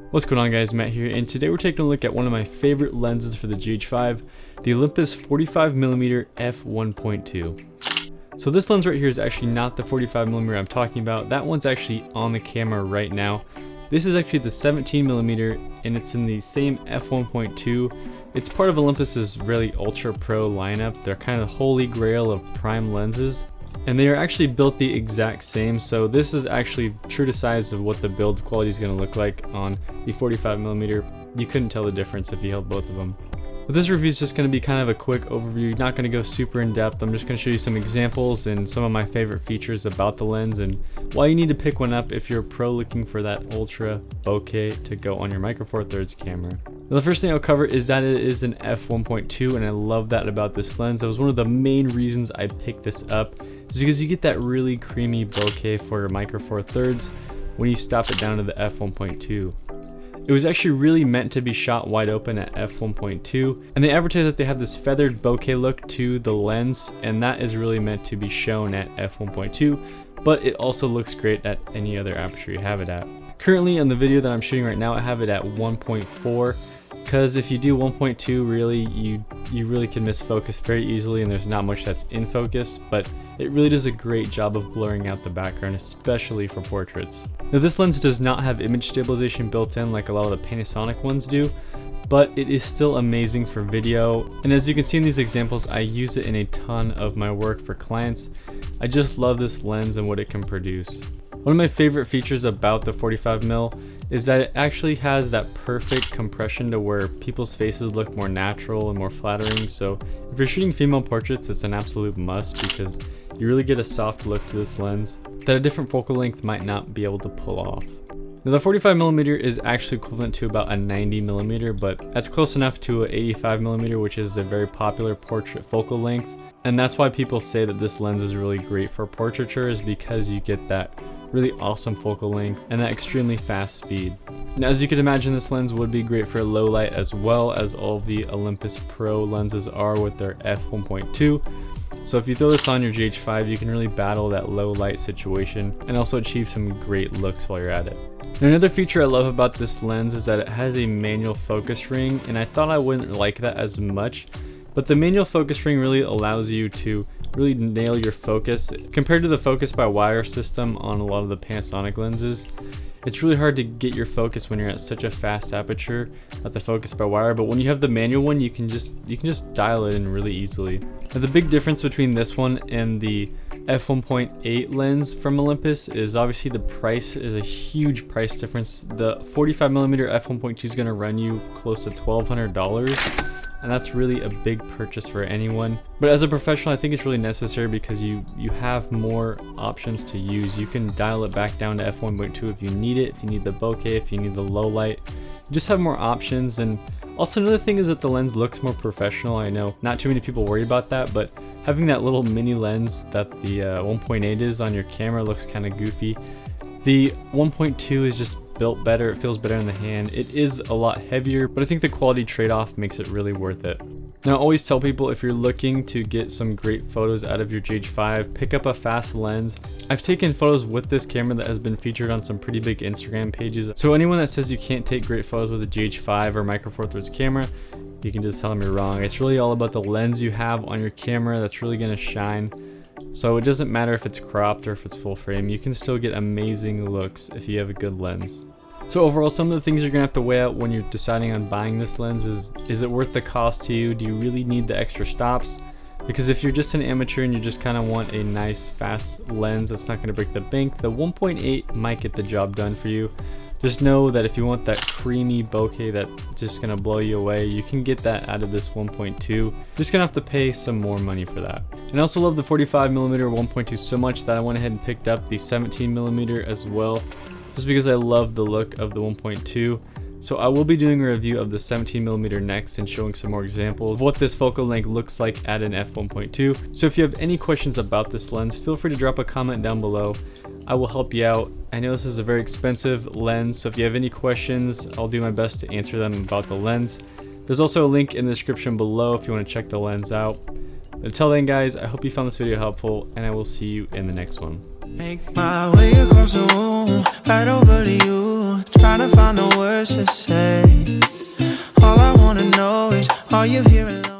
What's going on, guys? Matt here, and today we're taking a look at one of my favorite lenses for the GH5, the Olympus 45mm f1.2. So this lens right here is actually not the 45mm I'm talking about. That one's actually on the camera right now. This is actually the 17mm, and it's in the same f1.2. It's part of Olympus's really ultra pro lineup. They're kind of holy grail of prime lenses, and they are actually built the exact same. So this is actually true to size of what the build quality is going to look like on the 45mm. You couldn't tell the difference if you held both of them. But this review is just going to be kind of a quick overview, not going to go super in depth. I'm just going to show you some examples and some of my favorite features about the lens and why you need to pick one up if you're a pro looking for that ultra bokeh to go on your Micro Four Thirds camera. Now, the first thing I'll cover is that it is an f1.2, and I love that about this lens. That was one of the main reasons I picked this up, is because you get that really creamy bokeh for your Micro Four Thirds when you stop it down to the f1.2. It was actually really meant to be shot wide open at f1.2, and they advertise that they have this feathered bokeh look to the lens, and that is really meant to be shown at f1.2, but it also looks great at any other aperture you have it at. Currently on the video that I'm shooting right now, I have it at 1.4, because if you do 1.2, really you really can miss focus very easily, and there's not much that's in focus, but it really does a great job of blurring out the background, especially for portraits. Now, this lens does not have image stabilization built in like a lot of the Panasonic ones do, but it is still amazing for video, and as you can see in these examples, I use it in a ton of my work for clients. I just love this lens and what it can produce. One of my favorite features about the 45mm is that it actually has that perfect compression to where people's faces look more natural and more flattering. So if you're shooting female portraits, it's an absolute must because you really get a soft look to this lens that a different focal length might not be able to pull off. Now, the 45mm is actually equivalent to about a 90mm, but that's close enough to an 85mm, which is a very popular portrait focal length. And that's why people say that this lens is really great for portraiture, is because you get that really awesome focal length and that extremely fast speed. Now, as you can imagine, this lens would be great for low light as well as all of the Olympus Pro lenses are with their f1.2. So if you throw this on your GH5, you can really battle that low light situation and also achieve some great looks while you're at it. Now, another feature I love about this lens is that it has a manual focus ring, and I thought I wouldn't like that as much, but the manual focus ring really allows you to really nail your focus. Compared to the focus by wire system on a lot of the Panasonic lenses, it's really hard to get your focus when you're at such a fast aperture at the focus by wire, but when you have the manual one, you can just dial it in really easily. Now, the big difference between this one and the f1.8 lens from Olympus is obviously the price is a huge price difference. The 45mm f1.2 is going to run you close to $1,200. And that's really a big purchase for anyone. But as a professional, I think it's really necessary because you have more options to use. You can dial it back down to f1.2 if you need it, if you need the bokeh, if you need the low light. You just have more options. And also another thing is that the lens looks more professional. I know not too many people worry about that, but having that little mini lens that the 1.8 is on your camera looks kind of goofy. The 1.2 is just built better, it feels better in the hand. It is a lot heavier, but I think the quality trade-off makes it really worth it. Now, I always tell people, if you're looking to get some great photos out of your GH5, pick up a fast lens. I've taken photos with this camera that has been featured on some pretty big Instagram pages. So anyone that says you can't take great photos with a GH5 or Micro Four Thirds camera, you can just tell them you're wrong. It's really all about the lens you have on your camera that's really gonna shine. So it doesn't matter if it's cropped or if it's full frame, you can still get amazing looks if you have a good lens. So overall, some of the things you're gonna have to weigh out when you're deciding on buying this lens is it worth the cost to you? Do you really need the extra stops? Because if you're just an amateur and you just kind of want a nice fast lens that's not gonna break the bank, the 1.8 might get the job done for you. Just know that if you want that creamy bokeh that's just gonna blow you away, you can get that out of this 1.2. Just gonna have to pay some more money for that. And I also love the 45mm 1.2 so much that I went ahead and picked up the 17mm as well, just because I love the look of the 1.2. So I will be doing a review of the 17mm next and showing some more examples of what this focal length looks like at an f1.2. So if you have any questions about this lens, feel free to drop a comment down below. I will help you out. I know this is a very expensive lens, so if you have any questions, I'll do my best to answer them about the lens. There's also a link in the description below if you want to check the lens out. But until then, guys, I hope you found this video helpful, and I will see you in the next one. Make my way across the room, right over to you. trying to find the words to say. All I wanna know is, are you here alone?